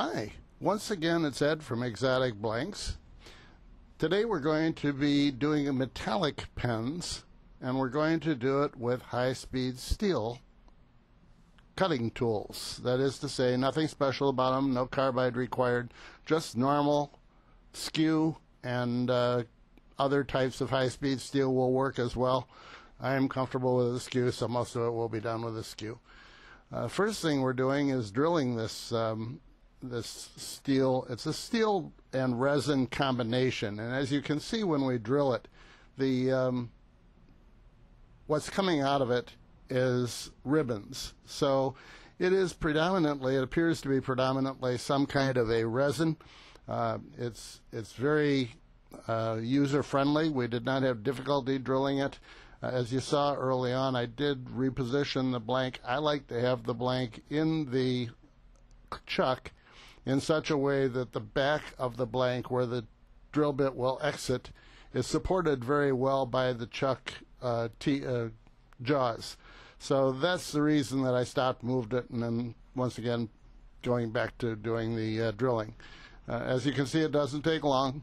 Hi, once again it's Ed from Exotic Blanks. Today we're going to be doing metallic pens, and we're going to do it with high-speed steel cutting tools. That is to say, nothing special about them, no carbide required, just normal skew, and other types of high-speed steel will work as well. I am comfortable with the skew, so most of it will be done with the skew. First thing we're doing is drilling this this steel. It's a steel and resin combination, and as you can see when we drill it, the what's coming out of it is ribbons. So it is predominantly, it appears to be predominantly some kind of a resin. It's very user friendly. We did not have difficulty drilling it. As you saw early on, I did reposition the blank. I like to have the blank in the chuck in such a way that the back of the blank, where the drill bit will exit, is supported very well by the chuck jaws. So that's the reason that I stopped, moved it, and then once again going back to doing the drilling. As you can see, it doesn't take long.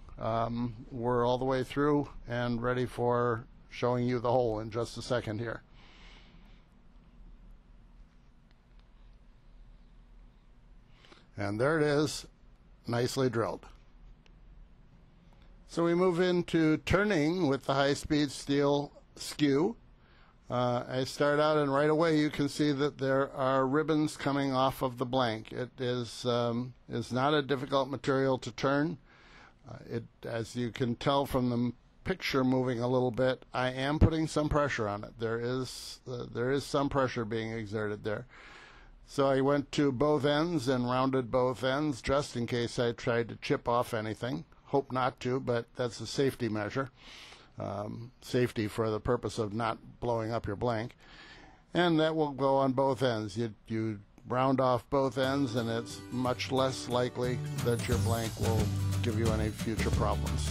We're all the way through and ready for showing you the hole in just a second here. And there it is, nicely drilled. So we move into turning with the high-speed steel skew. I start out, and right away you can see that there are ribbons coming off of the blank. It is not a difficult material to turn. As you can tell from the picture moving a little bit, I am putting some pressure on it. There is some pressure being exerted there. So I went to both ends and rounded both ends just in case I tried to chip off anything. Hope not to, but that's a safety measure. Safety for the purpose of not blowing up your blank. And that will go on both ends. You round off both ends, and it's much less likely that your blank will give you any future problems.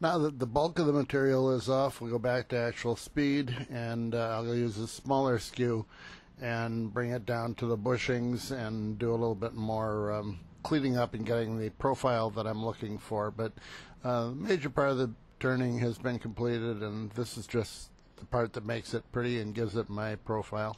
Now that the bulk of the material is off, we'll go back to actual speed, and I'll use a smaller skew and bring it down to the bushings and do a little bit more cleaning up and getting the profile that I'm looking for. But the major part of the turning has been completed, and this is just the part that makes it pretty and gives it my profile.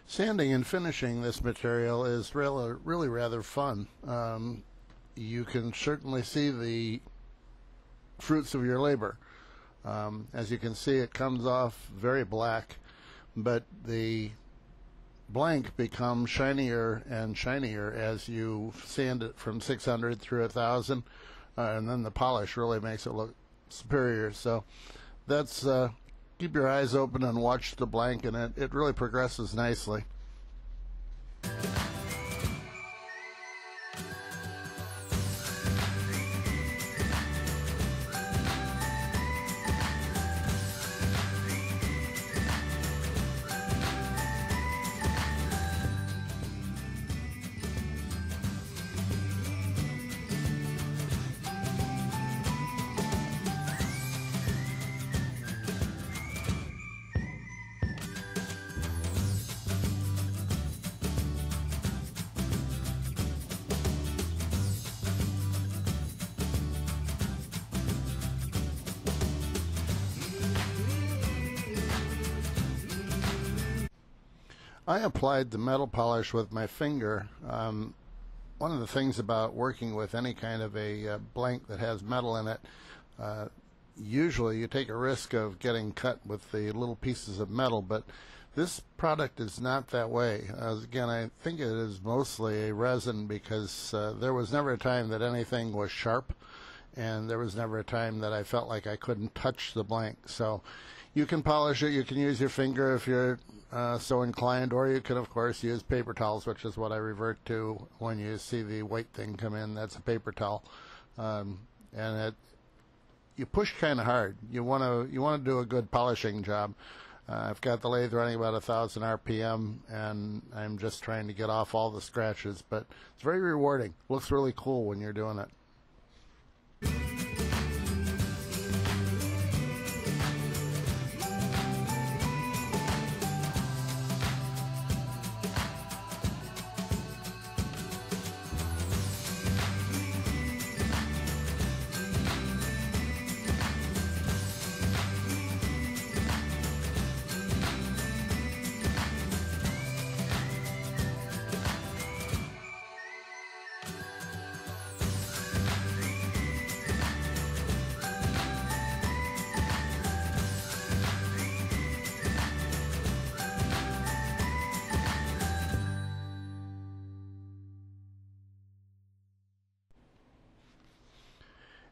Sanding and finishing this material is really rather fun. you can certainly see the fruits of your labor. As you can see, it comes off very black, but the blank becomes shinier and shinier as you sand it from 600 through 1000, and then the polish really makes it look superior. So that's keep your eyes open and watch the blank, and it really progresses nicely. I applied the metal polish with my finger. One of the things about working with any kind of a blank that has metal in it, usually you take a risk of getting cut with the little pieces of metal, but this product is not that way. Again, I think it is mostly a resin, because there was never a time that anything was sharp, and there was never a time that I felt like I couldn't touch the blank. So you can polish it, you can use your finger if you're so inclined, or you can of course use paper towels, which is what I revert to when you see the white thing come in. That's a paper towel, and you push kind of hard. You want to do a good polishing job. I've got the lathe running about 1,000 RPM, and I'm just trying to get off all the scratches, but it's very rewarding. Looks really cool when you're doing it.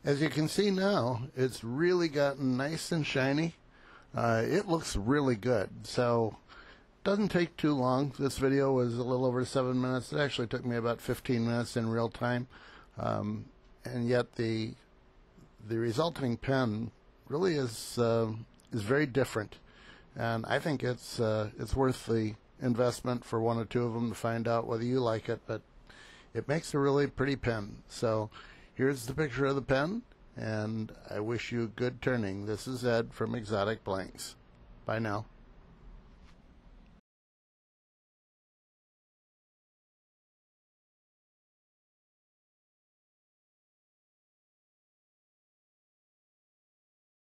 As you can see now, it's really gotten nice and shiny. It looks really good. So it doesn't take too long. This video was a little over 7 minutes. It actually took me about 15 minutes in real time. And yet the resulting pen really is very different. And I think it's worth the investment for one or two of them to find out whether you like it. But it makes a really pretty pen. So here's the picture of the pen, and I wish you good turning. This is Ed from Exotic Blanks. Bye now.